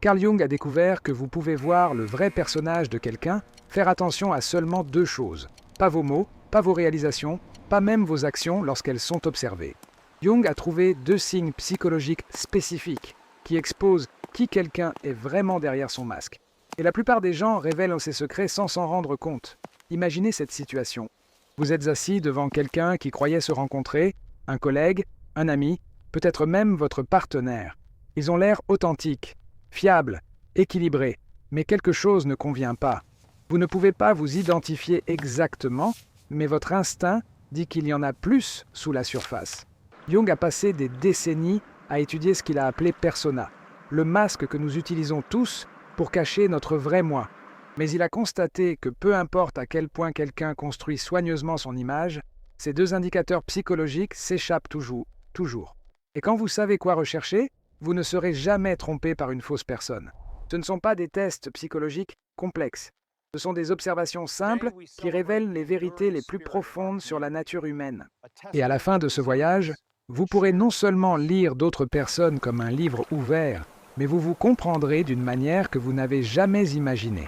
Carl Jung a découvert que vous pouvez voir le vrai personnage de quelqu'un, faire attention à seulement deux choses. Pas vos mots, pas vos réalisations, pas même vos actions lorsqu'elles sont observées. Jung a trouvé deux signes psychologiques spécifiques qui exposent qui quelqu'un est vraiment derrière son masque. Et la plupart des gens révèlent ces secrets sans s'en rendre compte. Imaginez cette situation. Vous êtes assis devant quelqu'un qui croyait se rencontrer, un collègue, un ami, peut-être même votre partenaire. Ils ont l'air authentiques, fiables, équilibrés, mais quelque chose ne convient pas. Vous ne pouvez pas vous identifier exactement, mais votre instinct dit qu'il y en a plus sous la surface. Jung a passé des décennies à étudier ce qu'il a appelé persona, le masque que nous utilisons tous pour cacher notre vrai moi. Mais il a constaté que peu importe à quel point quelqu'un construit soigneusement son image, ces deux indicateurs psychologiques s'échappent toujours. Et quand vous savez quoi rechercher, vous ne serez jamais trompé par une fausse personne. Ce ne sont pas des tests psychologiques complexes. Ce sont des observations simples qui révèlent les vérités les plus profondes sur la nature humaine. Et à la fin de ce voyage, vous pourrez non seulement lire d'autres personnes comme un livre ouvert, mais vous vous comprendrez d'une manière que vous n'avez jamais imaginée.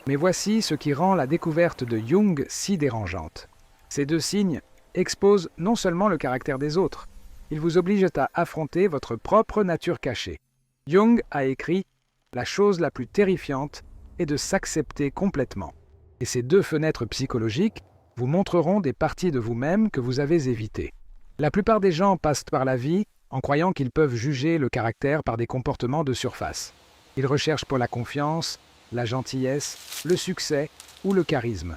Mais voici ce qui rend la découverte de Jung si dérangeante. Ces deux signes exposent non seulement le caractère des autres, ils vous obligent à affronter votre propre nature cachée. Jung a écrit « La chose la plus terrifiante est de s'accepter complètement ». Et ces deux fenêtres psychologiques vous montreront des parties de vous-même que vous avez évitées. La plupart des gens passent par la vie en croyant qu'ils peuvent juger le caractère par des comportements de surface. Ils recherchent pour la confiance, la gentillesse, le succès ou le charisme.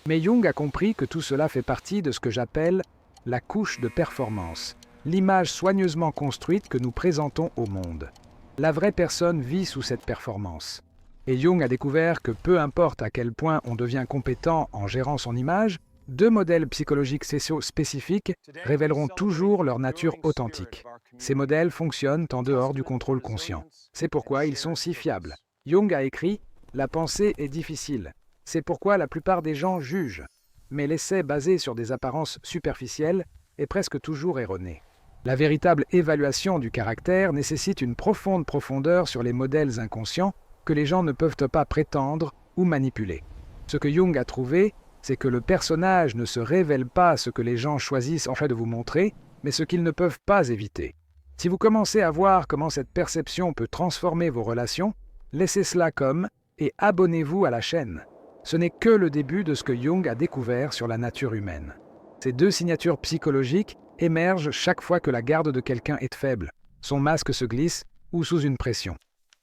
Mais Jung a compris que tout cela fait partie de ce que j'appelle la couche de performance, l'image soigneusement construite que nous présentons au monde. La vraie personne vit sous cette performance. Et Jung a découvert que peu importe à quel point on devient compétent en gérant son image, deux modèles psychologiques spécifiques révéleront toujours leur nature authentique. Ces modèles fonctionnent en dehors du contrôle conscient. C'est pourquoi ils sont si fiables. Jung a écrit « La pensée est difficile. C'est pourquoi la plupart des gens jugent. Mais l'essai basé sur des apparences superficielles est presque toujours erroné. La véritable évaluation du caractère nécessite une profonde profondeur sur les modèles inconscients que les gens ne peuvent pas prétendre ou manipuler. Ce que Jung a trouvé, c'est que le personnage ne se révèle pas ce que les gens choisissent en fait de vous montrer, mais ce qu'ils ne peuvent pas éviter. Si vous commencez à voir comment cette perception peut transformer vos relations, laissez cela comme et abonnez-vous à la chaîne. Ce n'est que le début de ce que Jung a découvert sur la nature humaine. Ces deux signatures psychologiques émergent chaque fois que la garde de quelqu'un est faible, son masque se glisse ou sous une pression.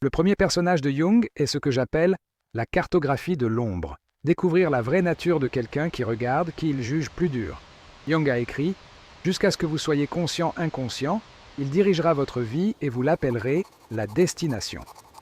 Le premier personnage de Jung est ce que j'appelle la cartographie de l'ombre. Découvrir la vraie nature de quelqu'un qui regarde, qui il juge plus dur. Jung a écrit « Jusqu'à ce que vous soyez conscient-inconscient, il dirigera votre vie et vous l'appellerez la destination. »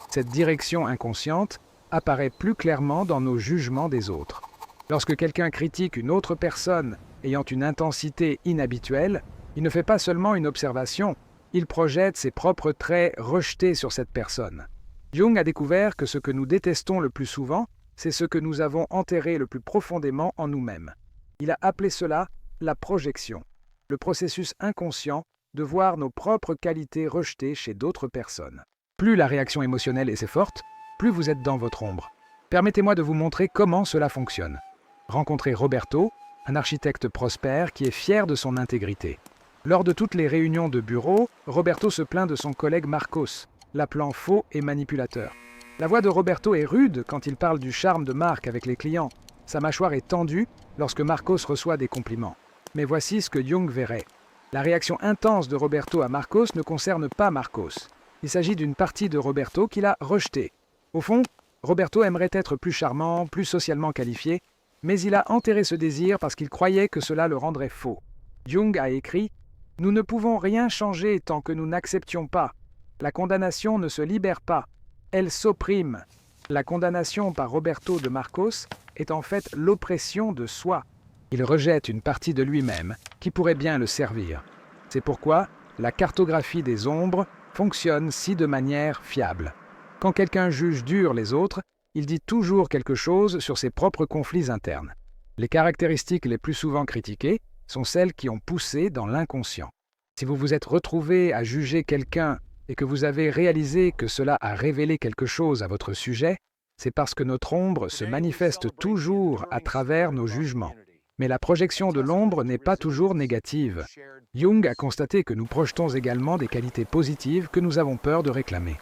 Cette direction inconsciente apparaît plus clairement dans nos jugements des autres. Lorsque quelqu'un critique une autre personne ayant une intensité inhabituelle, il ne fait pas seulement une observation, il projette ses propres traits rejetés sur cette personne. Jung a découvert que ce que nous détestons le plus souvent, c'est ce que nous avons enterré le plus profondément en nous-mêmes. Il a appelé cela la projection, le processus inconscient de voir nos propres qualités rejetées chez d'autres personnes. Plus la réaction émotionnelle est forte, plus vous êtes dans votre ombre. Permettez-moi de vous montrer comment cela fonctionne. Rencontrez Roberto, un architecte prospère qui est fier de son intégrité. Lors de toutes les réunions de bureau, Roberto se plaint de son collègue Marcos, l'appelant faux et manipulateur. La voix de Roberto est rude quand il parle du charme de Marc avec les clients. Sa mâchoire est tendue lorsque Marcos reçoit des compliments. Mais voici ce que Jung verrait. La réaction intense de Roberto à Marcos ne concerne pas Marcos. Il s'agit d'une partie de Roberto qu'il a rejetée. Au fond, Roberto aimerait être plus charmant, plus socialement qualifié, mais il a enterré ce désir parce qu'il croyait que cela le rendrait faux. Jung a écrit « Nous ne pouvons rien changer tant que nous n'acceptions pas. La condamnation ne se libère pas. Elle s'opprime. » La condamnation par Roberto de Marcos est en fait l'oppression de soi. Il rejette une partie de lui-même qui pourrait bien le servir. C'est pourquoi la cartographie des ombres fonctionne si de manière fiable. Quand quelqu'un juge dur les autres, il dit toujours quelque chose sur ses propres conflits internes. Les caractéristiques les plus souvent critiquées sont celles qui ont poussé dans l'inconscient. Si vous vous êtes retrouvé à juger quelqu'un et que vous avez réalisé que cela a révélé quelque chose à votre sujet, c'est parce que notre ombre se manifeste toujours à travers nos jugements. Mais la projection de l'ombre n'est pas toujours négative. Jung a constaté que nous projetons également des qualités positives que nous avons peur de réclamer.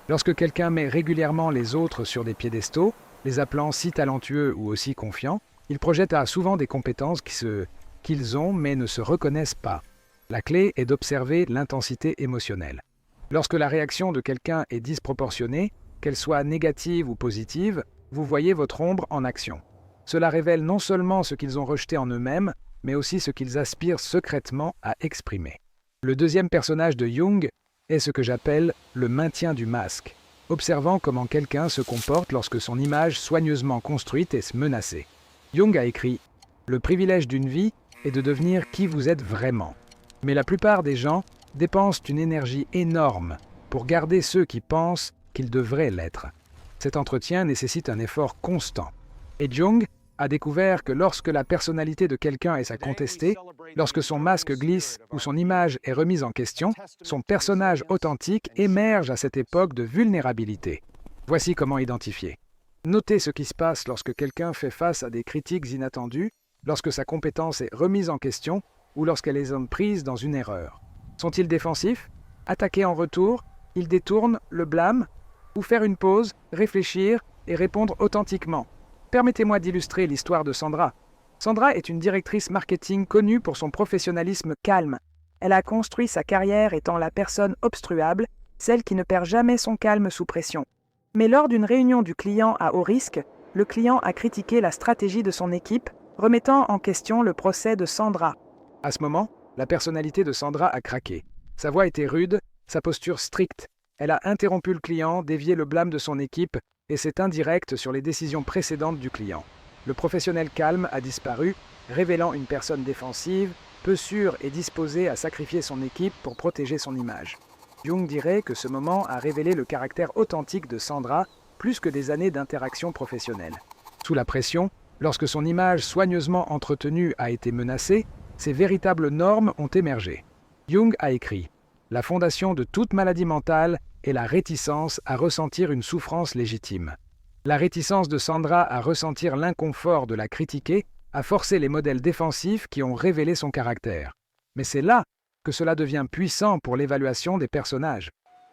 Lorsque quelqu'un met régulièrement les autres sur des piédestaux, les appelant si talentueux ou aussi confiants, il projette souvent des compétences qu'ils ont mais ne se reconnaissent pas. La clé est d'observer l'intensité émotionnelle. Lorsque la réaction de quelqu'un est disproportionnée, qu'elle soit négative ou positive, vous voyez votre ombre en action. Cela révèle non seulement ce qu'ils ont rejeté en eux-mêmes, mais aussi ce qu'ils aspirent secrètement à exprimer. Le deuxième personnage de Jung est ce que j'appelle le maintien du masque, observant comment quelqu'un se comporte lorsque son image soigneusement construite est menacée. Jung a écrit « Le privilège d'une vie est de devenir qui vous êtes vraiment. Mais la plupart des gens dépensent une énergie énorme pour garder ceux qui pensent qu'ils devraient l'être. Cet entretien nécessite un effort constant. » Et Jung a découvert que lorsque la personnalité de quelqu'un est contestée, lorsque son masque glisse ou son image est remise en question, son personnage authentique émerge à cette époque de vulnérabilité. Voici comment identifier. Notez ce qui se passe lorsque quelqu'un fait face à des critiques inattendues, lorsque sa compétence est remise en question ou lorsqu'elle est prise dans une erreur. Sont-ils défensifs? Attaquer en retour? Ils détournent le blâme? Ou faire une pause, réfléchir et répondre authentiquement? Permettez-moi d'illustrer l'histoire de Sandra. Sandra est une directrice marketing connue pour son professionnalisme calme. Elle a construit sa carrière étant la personne obstruable, celle qui ne perd jamais son calme sous pression. Mais lors d'une réunion du client à haut risque, le client a critiqué la stratégie de son équipe, remettant en question le procès de Sandra. À ce moment, la personnalité de Sandra a craqué. Sa voix était rude, sa posture stricte. Elle a interrompu le client, dévié le blâme de son équipe et s'est indirecte sur les décisions précédentes du client. Le professionnel calme a disparu, révélant une personne défensive, peu sûre et disposée à sacrifier son équipe pour protéger son image. Jung dirait que ce moment a révélé le caractère authentique de Sandra plus que des années d'interaction professionnelle. Sous la pression, lorsque son image soigneusement entretenue a été menacée, ses véritables normes ont émergé. Jung a écrit « La fondation de toute maladie mentale est la réticence à ressentir une souffrance légitime. La réticence de Sandra à ressentir l'inconfort de la critiquer a forcé les modèles défensifs qui ont révélé son caractère. Mais c'est là que cela devient puissant pour l'évaluation des personnages.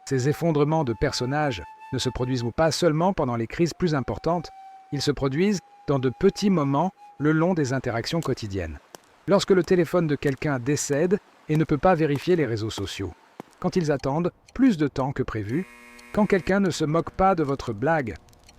Ces effondrements de personnages ne se produisent pas seulement pendant les crises plus importantes, ils se produisent dans de petits moments le long des interactions quotidiennes. Lorsque le téléphone de quelqu'un décède et ne peut pas vérifier les réseaux sociaux. Quand ils attendent plus de temps que prévu, quand quelqu'un ne se moque pas de votre blague.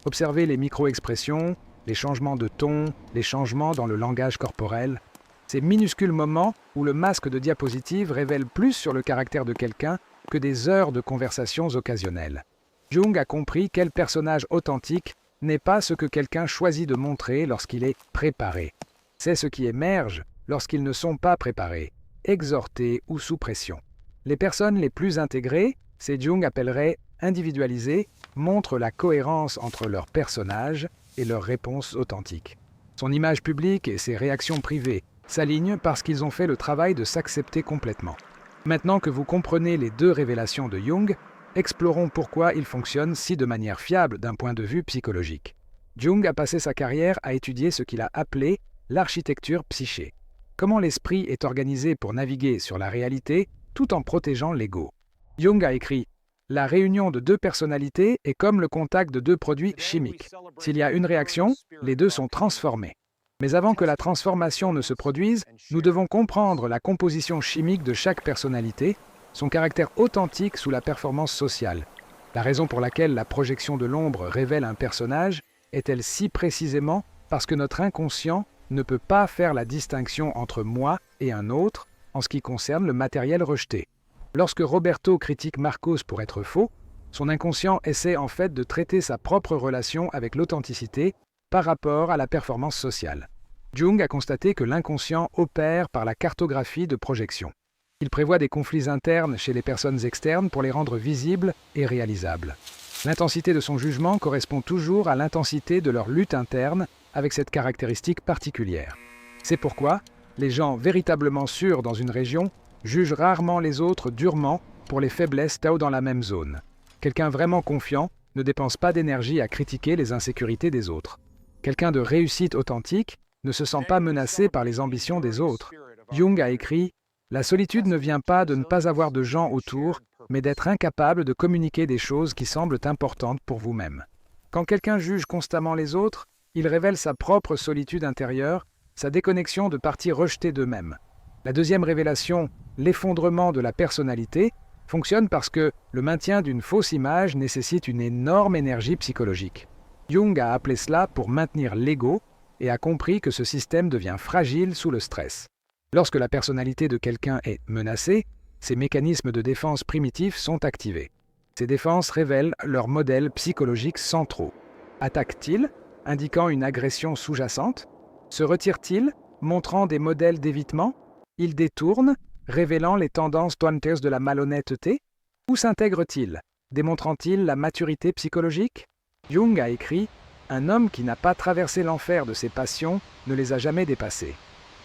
Observez les micro-expressions, les changements de ton, les changements dans le langage corporel. Ces minuscules moments où le masque de diapositive révèle plus sur le caractère de quelqu'un que des heures de conversations occasionnelles. Jung a compris quel personnage authentique n'est pas ce que quelqu'un choisit de montrer lorsqu'il est préparé. C'est ce qui émerge lorsqu'ils ne sont pas préparés, exhortés ou sous pression. Les personnes les plus intégrées, c'est Jung appellerait individualisées, montrent la cohérence entre leurs personnages et leurs réponses authentiques. Son image publique et ses réactions privées s'alignent parce qu'ils ont fait le travail de s'accepter complètement. Maintenant que vous comprenez les deux révélations de Jung, explorons pourquoi ils fonctionnent si de manière fiable d'un point de vue psychologique. Jung a passé sa carrière à étudier ce qu'il a appelé l'architecture psyché. Comment l'esprit est organisé pour naviguer sur la réalité tout en protégeant l'ego. Jung a écrit « La réunion de deux personnalités est comme le contact de deux produits chimiques. S'il y a une réaction, les deux sont transformés. Mais avant que la transformation ne se produise, nous devons comprendre la composition chimique de chaque personnalité, son caractère authentique sous la performance sociale. La raison pour laquelle la projection de l'ombre révèle un personnage est-elle si précisément parce que notre inconscient ne peut pas faire la distinction entre moi et un autre en ce qui concerne le matériel rejeté. Lorsque Roberto critique Marcos pour être faux, son inconscient essaie en fait de traiter sa propre relation avec l'authenticité par rapport à la performance sociale. Jung a constaté que l'inconscient opère par la cartographie de projection. Il prévoit des conflits internes chez les personnes externes pour les rendre visibles et réalisables. L'intensité de son jugement correspond toujours à l'intensité de leur lutte interne avec cette caractéristique particulière. C'est pourquoi les gens véritablement sûrs dans une région jugent rarement les autres durement pour les faiblesses Tao dans la même zone. Quelqu'un vraiment confiant ne dépense pas d'énergie à critiquer les insécurités des autres. Quelqu'un de réussite authentique ne se sent pas menacé par les ambitions des autres. Jung a écrit « La solitude ne vient pas de ne pas avoir de gens autour, mais d'être incapable de communiquer des choses qui semblent importantes pour vous-même. » Quand quelqu'un juge constamment les autres, il révèle sa propre solitude intérieure, sa déconnexion de parties rejetées d'eux-mêmes. La deuxième révélation, l'effondrement de la personnalité, fonctionne parce que le maintien d'une fausse image nécessite une énorme énergie psychologique. Jung a appelé cela pour maintenir l'ego et a compris que ce système devient fragile sous le stress. Lorsque la personnalité de quelqu'un est menacée, ces mécanismes de défense primitifs sont activés. Ces défenses révèlent leurs modèles psychologiques centraux. Attaque-t-il, indiquant une agression sous-jacente? Se retire-t-il, montrant des modèles d'évitement? Il détourne, révélant les tendances tointeuses de la malhonnêteté? Où s'intègre-t-il, démontrant-il la maturité psychologique? Jung a écrit « Un homme qui n'a pas traversé l'enfer de ses passions ne les a jamais dépassées. »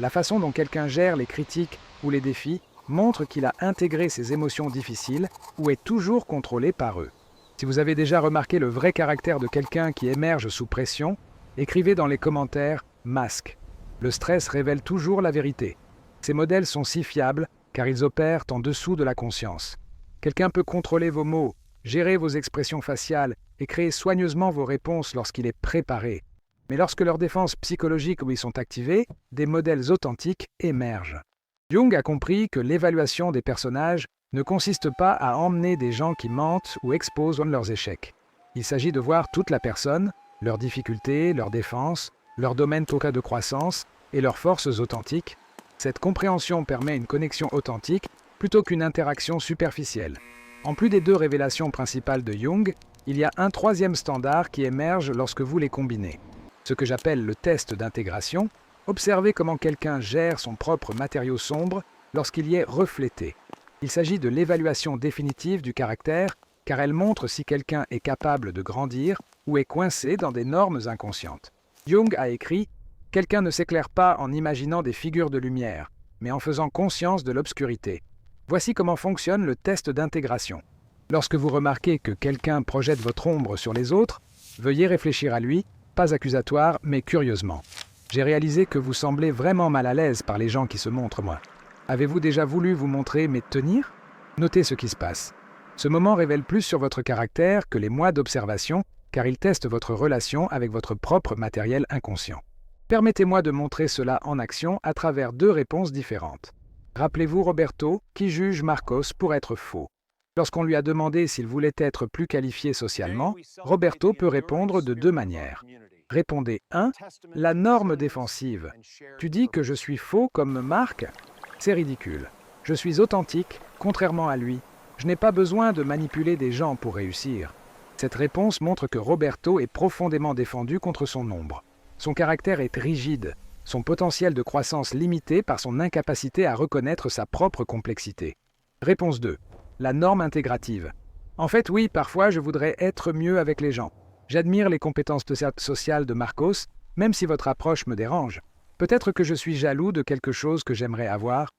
La façon dont quelqu'un gère les critiques ou les défis montre qu'il a intégré ses émotions difficiles ou est toujours contrôlé par eux. Si vous avez déjà remarqué le vrai caractère de quelqu'un qui émerge sous pression, écrivez dans les commentaires « masque ». Le stress révèle toujours la vérité. Ces modèles sont si fiables car ils opèrent en dessous de la conscience. Quelqu'un peut contrôler vos mots, gérer vos expressions faciales et créer soigneusement vos réponses lorsqu'il est préparé. Mais lorsque leurs défenses psychologiques lui sont activées, des modèles authentiques émergent. Jung a compris que l'évaluation des personnages ne consiste pas à emmener des gens qui mentent ou exposent leurs échecs. Il s'agit de voir toute la personne, leurs difficultés, leurs défenses, leurs domaines de croissance et leurs forces authentiques. Cette compréhension permet une connexion authentique plutôt qu'une interaction superficielle. En plus des deux révélations principales de Jung, il y a un troisième standard qui émerge lorsque vous les combinez. Ce que j'appelle le test d'intégration, observez comment quelqu'un gère son propre matériau sombre lorsqu'il y est reflété. Il s'agit de l'évaluation définitive du caractère, car elle montre si quelqu'un est capable de grandir ou est coincé dans des normes inconscientes. Jung a écrit « Quelqu'un ne s'éclaire pas en imaginant des figures de lumière, mais en faisant conscience de l'obscurité. » Voici comment fonctionne le test d'intégration. Lorsque vous remarquez que quelqu'un projette votre ombre sur les autres, veuillez réfléchir à lui, pas accusatoire, mais curieusement. J'ai réalisé que vous semblez vraiment mal à l'aise par les gens qui se montrent moi. Avez-vous déjà voulu vous montrer mais tenir? Notez ce qui se passe. Ce moment révèle plus sur votre caractère que les mois d'observation, car il teste votre relation avec votre propre matériel inconscient. Permettez-moi de montrer cela en action à travers deux réponses différentes. Rappelez-vous Roberto, qui juge Marcos pour être faux. Lorsqu'on lui a demandé s'il voulait être plus qualifié socialement, Roberto peut répondre de deux manières. Répondez 1. La norme défensive. Tu dis que je suis faux comme Marc? C'est ridicule. Je suis authentique, contrairement à lui. Je n'ai pas besoin de manipuler des gens pour réussir. Cette réponse montre que Roberto est profondément défendu contre son ombre. Son caractère est rigide, son potentiel de croissance limité par son incapacité à reconnaître sa propre complexité. Réponse 2. La norme intégrative. En fait, oui, parfois je voudrais être mieux avec les gens. J'admire les compétences sociales de Marcos, même si votre approche me dérange. Peut-être que je suis jaloux de quelque chose que j'aimerais avoir.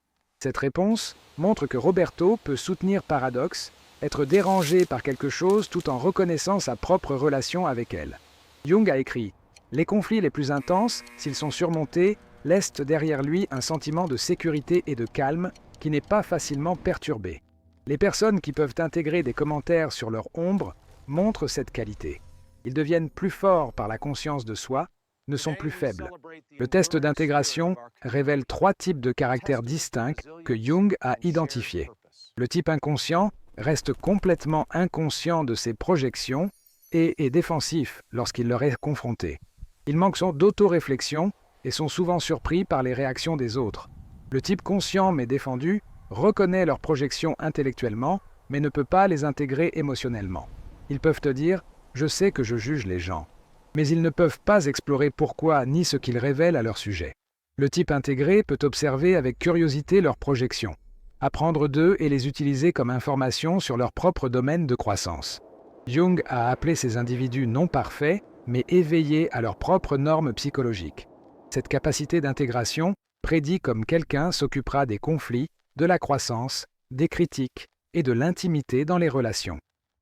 Cette réponse montre que Roberto peut soutenir Paradoxe, être dérangé par quelque chose tout en reconnaissant sa propre relation avec elle. Jung a écrit « Les conflits les plus intenses, s'ils sont surmontés, laissent derrière lui un sentiment de sécurité et de calme qui n'est pas facilement perturbé. Les personnes qui peuvent intégrer des commentaires sur leur ombre montrent cette qualité. Ils deviennent plus forts par la conscience de soi, ne sont plus faibles. » Le test d'intégration révèle 3 types de caractères distincts que Jung a identifiés. Le type inconscient reste complètement inconscient de ses projections et est défensif lorsqu'il leur est confronté. Ils manquent d'autoréflexion et sont souvent surpris par les réactions des autres. Le type conscient mais défendu reconnaît leurs projections intellectuellement, mais ne peut pas les intégrer émotionnellement. Ils peuvent te dire « je sais que je juge les gens », mais ils ne peuvent pas explorer pourquoi ni ce qu'ils révèlent à leur sujet. Le type intégré peut observer avec curiosité leurs projections, apprendre d'eux et les utiliser comme information sur leur propre domaine de croissance. Jung a appelé ces individus non parfaits, mais éveillés à leurs propres normes psychologiques. Cette capacité d'intégration prédit comme quelqu'un s'occupera des conflits, de la croissance, des critiques, et de l'intimité dans les relations.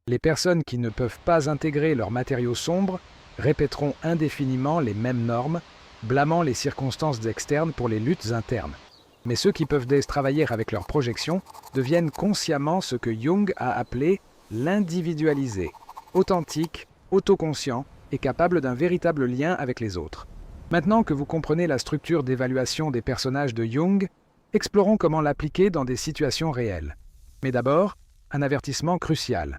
Les personnes qui ne peuvent pas intégrer leurs matériaux sombres répéteront indéfiniment les mêmes normes, blâmant les circonstances externes pour les luttes internes. Mais ceux qui peuvent travailler avec leurs projections deviennent consciemment ce que Jung a appelé l'individualisé, authentique, autoconscient et capable d'un véritable lien avec les autres. Maintenant que vous comprenez la structure d'évaluation des personnages de Jung, explorons comment l'appliquer dans des situations réelles. Mais d'abord, un avertissement crucial.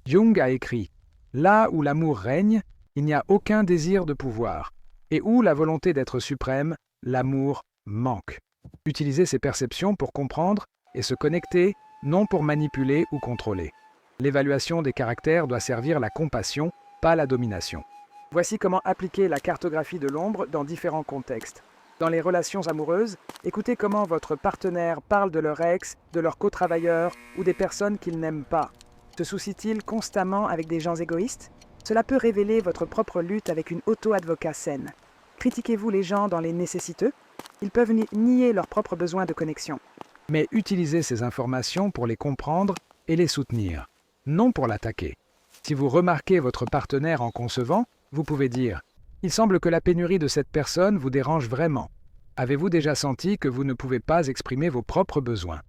Jung a écrit « Là où l'amour règne, il n'y a aucun désir de pouvoir, et où la volonté d'être suprême, l'amour manque. » Utilisez ces perceptions pour comprendre et se connecter, non pour manipuler ou contrôler. L'évaluation des caractères doit servir la compassion, pas la domination. Voici comment appliquer la cartographie de l'ombre dans différents contextes. Dans les relations amoureuses, écoutez comment votre partenaire parle de leur ex, de leurs co-travailleurs ou des personnes qu'il n'aime pas. Se soucie-t-il constamment avec des gens égoïstes? Cela peut révéler votre propre lutte avec une auto-advocat saine. Critiquez-vous les gens dans les nécessiteux? Ils peuvent nier leurs propres besoins de connexion. Mais utilisez ces informations pour les comprendre et les soutenir, non pour l'attaquer. Si vous remarquez votre partenaire en concevant, vous pouvez dire « Il semble que la pénurie de cette personne vous dérange vraiment. Avez-vous déjà senti que vous ne pouvez pas exprimer vos propres besoins ?»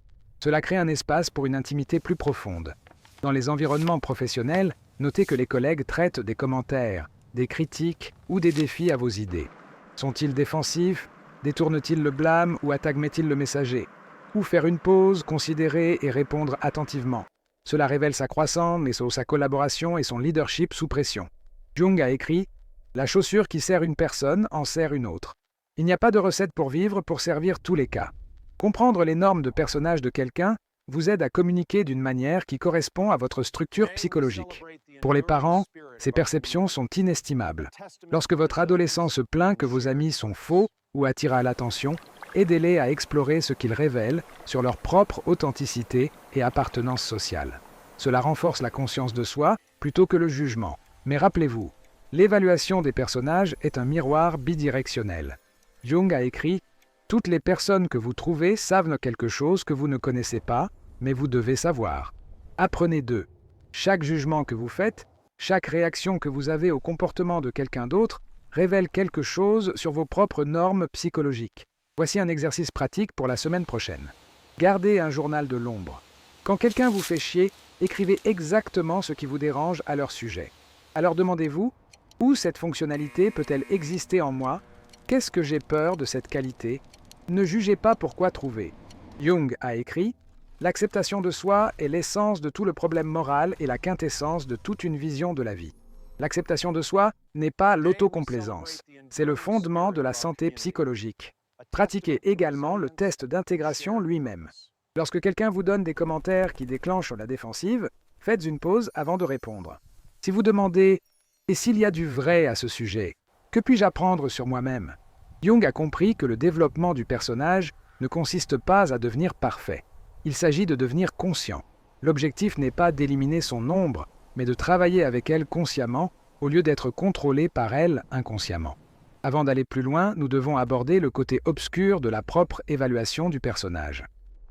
Cela crée un espace pour une intimité plus profonde. Dans les environnements professionnels, notez que les collègues traitent des commentaires, des critiques ou des défis à vos idées. Sont-ils défensifs? Détourne-t-il le blâme ou attaque-t-il le messager? Ou faire une pause, considérer et répondre attentivement. Cela révèle sa croissance, mais sa collaboration et son leadership sous pression. Jung a écrit « La chaussure qui sert une personne en sert une autre. Il n'y a pas de recette pour vivre pour servir tous les cas. Comprendre les normes de personnage de quelqu'un vous aide à communiquer d'une manière qui correspond à votre structure psychologique. Pour les parents, ces perceptions sont inestimables. Lorsque votre adolescent se plaint que vos amis sont faux ou attirent à l'attention, aidez-les à explorer ce qu'ils révèlent sur leur propre authenticité et appartenance sociale. Cela renforce la conscience de soi plutôt que le jugement. Mais rappelez-vous, l'évaluation des personnages est un miroir bidirectionnel. Jung a écrit « Toutes les personnes que vous trouvez savent quelque chose que vous ne connaissez pas, mais vous devez savoir. Apprenez d'eux. Chaque jugement que vous faites, chaque réaction que vous avez au comportement de quelqu'un d'autre révèle quelque chose sur vos propres normes psychologiques. Voici un exercice pratique pour la semaine prochaine. Gardez un journal de l'ombre. Quand quelqu'un vous fait chier, écrivez exactement ce qui vous dérange à leur sujet. Alors demandez-vous, où cette fonctionnalité peut-elle exister en moi? Qu'est-ce que j'ai peur de cette qualité? Ne jugez pas pour quoi trouver. Jung a écrit « L'acceptation de soi est l'essence de tout le problème moral et la quintessence de toute une vision de la vie. » L'acceptation de soi n'est pas l'autocomplaisance, c'est le fondement de la santé psychologique. Pratiquez également le test d'intégration lui-même. Lorsque quelqu'un vous donne des commentaires qui déclenchent la défensive, faites une pause avant de répondre. Si vous demandez « Et s'il y a du vrai à ce sujet, que puis-je apprendre sur moi-même » Jung a compris que le développement du personnage ne consiste pas à devenir parfait. Il s'agit de devenir conscient. L'objectif n'est pas d'éliminer son ombre, mais de travailler avec elle consciemment au lieu d'être contrôlé par elle inconsciemment. Avant d'aller plus loin, nous devons aborder le côté obscur de la propre évaluation du personnage.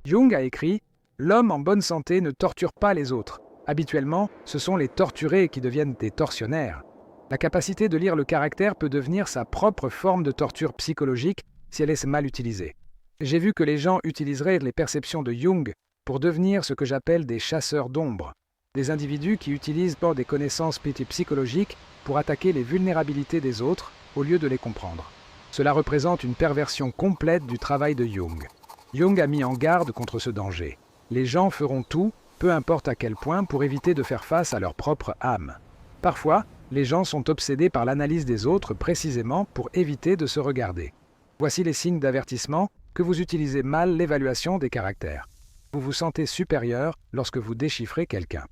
Jung a écrit « L'homme en bonne santé ne torture pas les autres. Habituellement, ce sont les torturés qui deviennent des tortionnaires. » La capacité de lire le caractère peut devenir sa propre forme de torture psychologique si elle est mal utilisée. J'ai vu que les gens utiliseraient les perceptions de Jung pour devenir ce que j'appelle des chasseurs d'ombre, des individus qui utilisent des connaissances psychologiques pour attaquer les vulnérabilités des autres au lieu de les comprendre. Cela représente une perversion complète du travail de Jung. Jung a mis en garde contre ce danger. Les gens feront tout, peu importe à quel point, pour éviter de faire face à leur propre âme. Parfois, les gens sont obsédés par l'analyse des autres précisément pour éviter de se regarder. Voici les signes d'avertissement que vous utilisez mal l'évaluation des caractères. Vous vous sentez supérieur lorsque vous déchiffrez quelqu'un.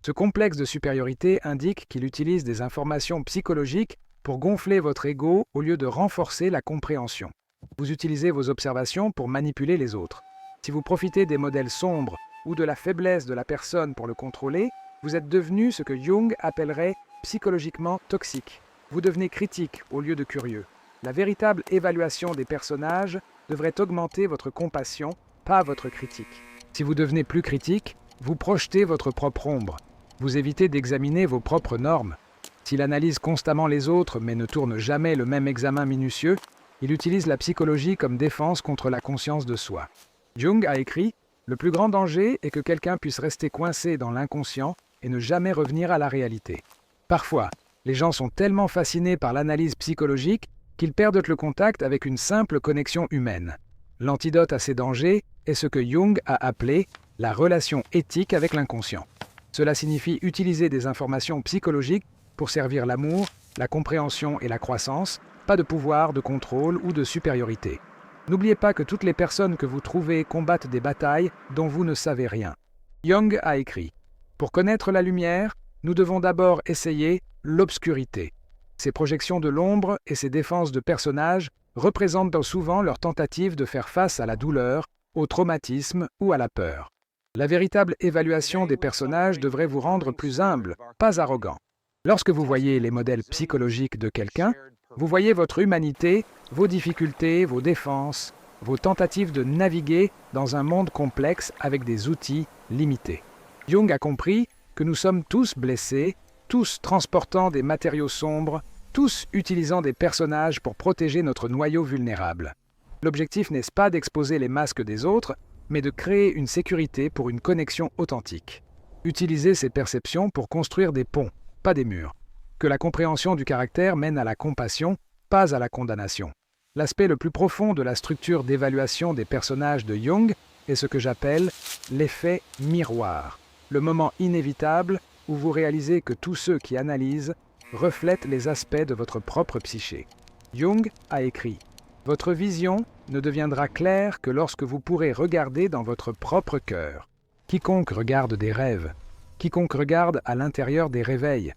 Ce complexe de supériorité indique qu'il utilise des informations psychologiques pour gonfler votre ego au lieu de renforcer la compréhension. Vous utilisez vos observations pour manipuler les autres. Si vous profitez des modèles sombres ou de la faiblesse de la personne pour le contrôler, vous êtes devenu ce que Jung appellerait psychologiquement toxique. Vous devenez critique au lieu de curieux. La véritable évaluation des personnages devrait augmenter votre compassion, pas votre critique. Si vous devenez plus critique, Vous projetez votre propre ombre. Vous évitez d'examiner vos propres normes. S'il analyse constamment les autres mais ne tourne jamais le même examen minutieux, il utilise la psychologie comme défense contre la conscience de soi. Jung a écrit « Le plus grand danger est que quelqu'un puisse rester coincé dans l'inconscient et ne jamais revenir à la réalité. » Parfois, les gens sont tellement fascinés par l'analyse psychologique qu'ils perdent le contact avec une simple connexion humaine. L'antidote à ces dangers est ce que Jung a appelé la relation éthique avec l'inconscient. Cela signifie utiliser des informations psychologiques pour servir l'amour, la compréhension et la croissance, pas de pouvoir, de contrôle ou de supériorité. N'oubliez pas que toutes les personnes que vous trouvez combattent des batailles dont vous ne savez rien. Jung a écrit « Pour connaître la lumière, nous devons d'abord essayer l'obscurité. Ces projections de l'ombre et ces défenses de personnages représentent souvent leur tentative de faire face à la douleur, au traumatisme ou à la peur. La véritable évaluation des personnages devrait vous rendre plus humble, pas arrogant. Lorsque vous voyez les modèles psychologiques de quelqu'un, vous voyez votre humanité, vos difficultés, vos défenses, vos tentatives de naviguer dans un monde complexe avec des outils limités. Jung a compris que nous sommes tous blessés, tous transportant des matériaux sombres, tous utilisant des personnages pour protéger notre noyau vulnérable. L'objectif n'est pas d'exposer les masques des autres, mais de créer une sécurité pour une connexion authentique. Utilisez ces perceptions pour construire des ponts, pas des murs. Que la compréhension du caractère mène à la compassion, pas à la condamnation. L'aspect le plus profond de la structure d'évaluation des personnages de Jung est ce que j'appelle l'effet miroir, le moment inévitable où vous réalisez que tous ceux qui analysent reflètent les aspects de votre propre psyché. Jung a écrit « Votre vision ne deviendra claire que lorsque vous pourrez regarder dans votre propre cœur. Quiconque regarde des rêves, quiconque regarde à l'intérieur des réveils.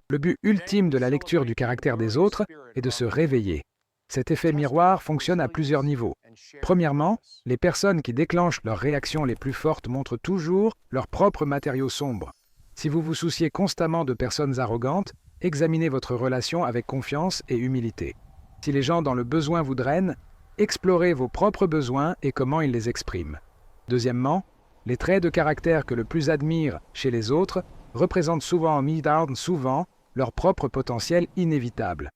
Le but ultime de la lecture du caractère des autres est de se réveiller. Cet effet miroir fonctionne à plusieurs niveaux. Premièrement, les personnes qui déclenchent leurs réactions les plus fortes montrent toujours leurs propres matériaux sombres. Si vous vous souciez constamment de personnes arrogantes, examinez votre relation avec confiance et humilité. Si les gens dans le besoin vous drainent, explorez vos propres besoins et comment ils les expriment. Deuxièmement, les traits de caractère que le plus admirent chez les autres représentent souvent leur propre potentiel inévitable.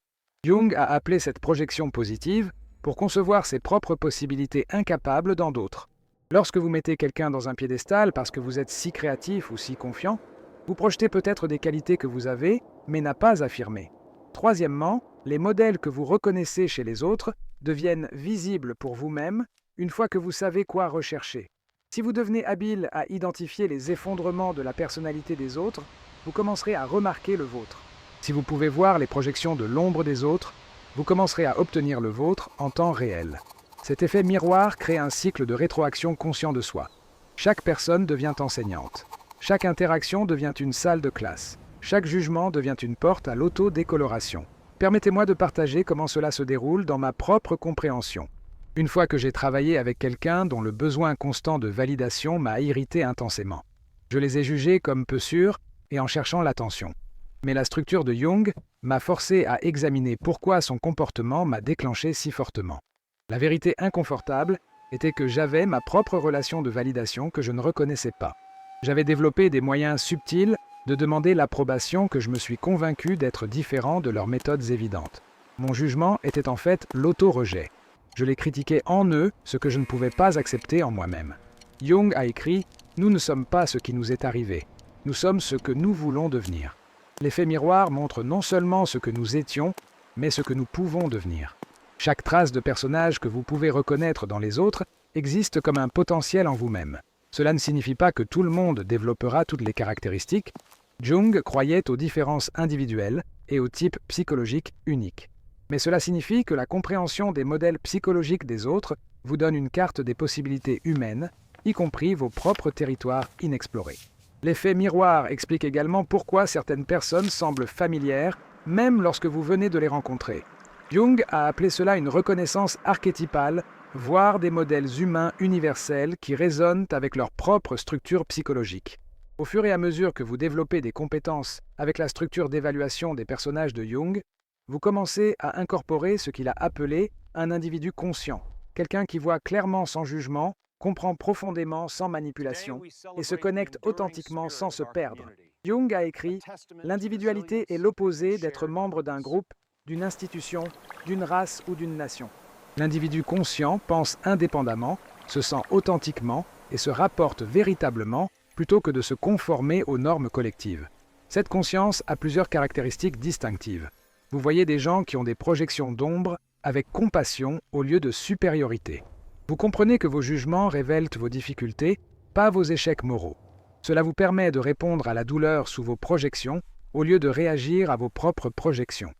Jung a appelé cette projection positive pour concevoir ses propres possibilités incapables dans d'autres. Lorsque vous mettez quelqu'un dans un piédestal parce que vous êtes si créatif ou si confiant, vous projetez peut-être des qualités que vous avez, mais n'a pas affirmées. Troisièmement, les modèles que vous reconnaissez chez les autres deviennent visibles pour vous-même une fois que vous savez quoi rechercher. Si vous devenez habile à identifier les effondrements de la personnalité des autres, vous commencerez à remarquer le vôtre. Si vous pouvez voir les projections de l'ombre des autres, vous commencerez à obtenir le vôtre en temps réel. Cet effet miroir crée un cycle de rétroaction conscient de soi. Chaque personne devient enseignante. Chaque interaction devient une salle de classe. Chaque jugement devient une porte à l'autodécoloration. Permettez-moi de partager comment cela se déroule dans ma propre compréhension. Une fois que j'ai travaillé avec quelqu'un dont le besoin constant de validation m'a irrité intensément. Je les ai jugés comme peu sûrs et en cherchant l'attention. Mais la structure de Jung m'a forcé à examiner pourquoi son comportement m'a déclenché si fortement. La vérité inconfortable était que j'avais ma propre relation de validation que je ne reconnaissais pas. J'avais développé des moyens subtils de demander l'approbation que je me suis convaincu d'être différent de leurs méthodes évidentes. Mon jugement était en fait l'auto-rejet. Je les critiquais en eux, ce que je ne pouvais pas accepter en moi-même. Jung a écrit « Nous ne sommes pas ce qui nous est arrivé. Nous sommes ce que nous voulons devenir. » L'effet miroir montre non seulement ce que nous étions, mais ce que nous pouvons devenir. Chaque trace de personnage que vous pouvez reconnaître dans les autres existe comme un potentiel en vous-même. Cela ne signifie pas que tout le monde développera toutes les caractéristiques. Jung croyait aux différences individuelles et aux types psychologiques uniques. Mais cela signifie que la compréhension des modèles psychologiques des autres vous donne une carte des possibilités humaines, y compris vos propres territoires inexplorés. L'effet miroir explique également pourquoi certaines personnes semblent familières, même lorsque vous venez de les rencontrer. Jung a appelé cela une reconnaissance archétypale, voire des modèles humains universels qui résonnent avec leur propre structure psychologique. Au fur et à mesure que vous développez des compétences avec la structure d'évaluation des personnages de Jung, vous commencez à incorporer ce qu'il a appelé un individu conscient, quelqu'un qui voit clairement sans jugement comprend profondément sans manipulation et se connecte authentiquement sans se perdre. Jung a écrit « L'individualité est l'opposé d'être membre d'un groupe, d'une institution, d'une race ou d'une nation. L'individu conscient pense indépendamment, se sent authentiquement et se rapporte véritablement plutôt que de se conformer aux normes collectives. Cette conscience a plusieurs caractéristiques distinctives. Vous voyez des gens qui ont des projections d'ombre avec compassion au lieu de supériorité. Vous comprenez que vos jugements révèlent vos difficultés, pas vos échecs moraux. Cela vous permet de répondre à la douleur sous vos projections au lieu de réagir à vos propres projections.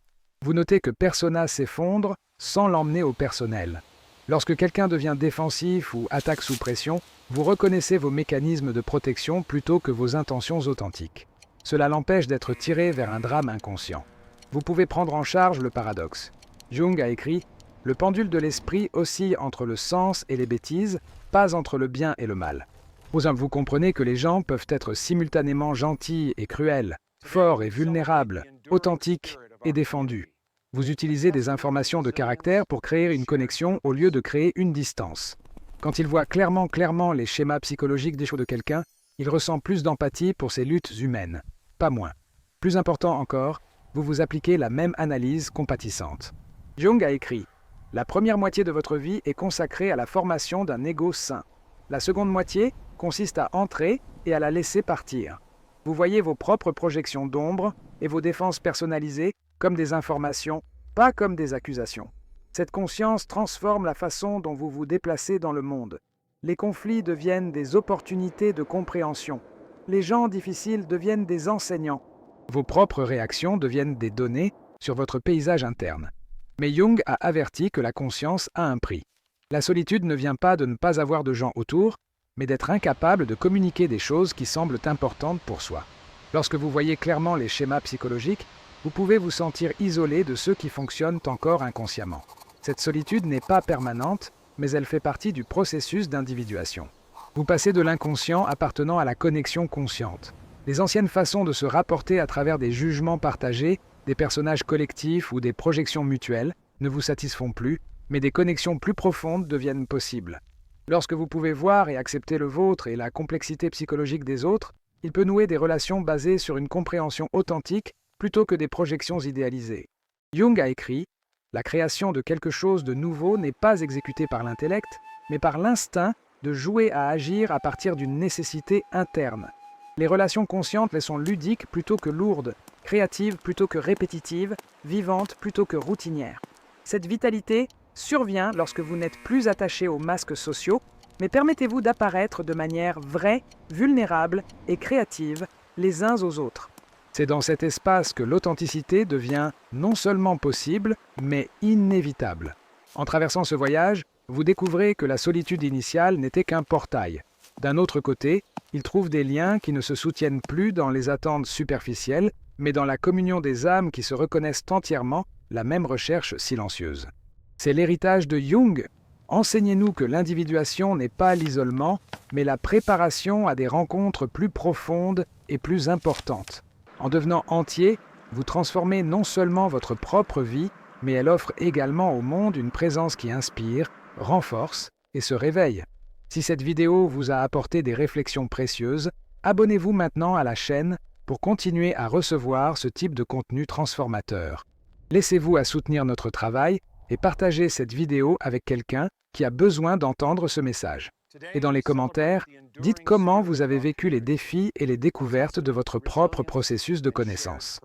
Vous notez que persona s'effondre sans l'emmener au personnel. Lorsque quelqu'un devient défensif ou attaque sous pression, vous reconnaissez vos mécanismes de protection plutôt que vos intentions authentiques. Cela l'empêche d'être tiré vers un drame inconscient. Vous pouvez prendre en charge le paradoxe. Jung a écrit « Le pendule de l'esprit oscille entre le sens et les bêtises, pas entre le bien et le mal ». Vous comprenez que les gens peuvent être simultanément gentils et cruels, forts et vulnérables, authentiques et défendus. Vous utilisez des informations de caractère pour créer une connexion au lieu de créer une distance. Quand il voit clairement les schémas psychologiques des choses de quelqu'un, il ressent plus d'empathie pour ses luttes humaines, pas moins. Plus important encore, vous vous appliquez la même analyse compatissante. Jung a écrit « La première moitié de votre vie est consacrée à la formation d'un ego sain. La seconde moitié consiste à entrer et à la laisser partir. Vous voyez vos propres projections d'ombre et vos défenses personnalisées comme des informations, pas comme des accusations. Cette conscience transforme la façon dont vous vous déplacez dans le monde. Les conflits deviennent des opportunités de compréhension. Les gens difficiles deviennent des enseignants. Vos propres réactions deviennent des données sur votre paysage interne. Mais Jung a averti que la conscience a un prix. La solitude ne vient pas de ne pas avoir de gens autour, mais d'être incapable de communiquer des choses qui semblent importantes pour soi. Lorsque vous voyez clairement les schémas psychologiques, vous pouvez vous sentir isolé de ceux qui fonctionnent encore inconsciemment. Cette solitude n'est pas permanente, mais elle fait partie du processus d'individuation. Vous passez de l'inconscient appartenant à la connexion consciente. Les anciennes façons de se rapporter à travers des jugements partagés, des personnages collectifs ou des projections mutuelles ne vous satisfont plus, mais des connexions plus profondes deviennent possibles. Lorsque vous pouvez voir et accepter le vôtre et la complexité psychologique des autres, il peut nouer des relations basées sur une compréhension authentique plutôt que des projections idéalisées. Jung a écrit « La création de quelque chose de nouveau n'est pas exécutée par l'intellect, mais par l'instinct de jouer à agir à partir d'une nécessité interne. Les relations conscientes les sont ludiques plutôt que lourdes, créatives plutôt que répétitives, vivantes plutôt que routinières. Cette vitalité survient lorsque vous n'êtes plus attaché aux masques sociaux, mais permettez-vous d'apparaître de manière vraie, vulnérable et créative les uns aux autres. C'est dans cet espace que l'authenticité devient non seulement possible, mais inévitable. En traversant ce voyage, vous découvrez que la solitude initiale n'était qu'un portail. D'un autre côté, il trouve des liens qui ne se soutiennent plus dans les attentes superficielles, mais dans la communion des âmes qui se reconnaissent entièrement la même recherche silencieuse. C'est l'héritage de Jung. Enseignez-nous que l'individuation n'est pas l'isolement, mais la préparation à des rencontres plus profondes et plus importantes. En devenant entier, vous transformez non seulement votre propre vie, mais elle offre également au monde une présence qui inspire, renforce et se réveille. Si cette vidéo vous a apporté des réflexions précieuses, abonnez-vous maintenant à la chaîne pour continuer à recevoir ce type de contenu transformateur. Laissez-vous à soutenir notre travail et partagez cette vidéo avec quelqu'un qui a besoin d'entendre ce message. Et dans les commentaires, dites comment vous avez vécu les défis et les découvertes de votre propre processus de connaissance.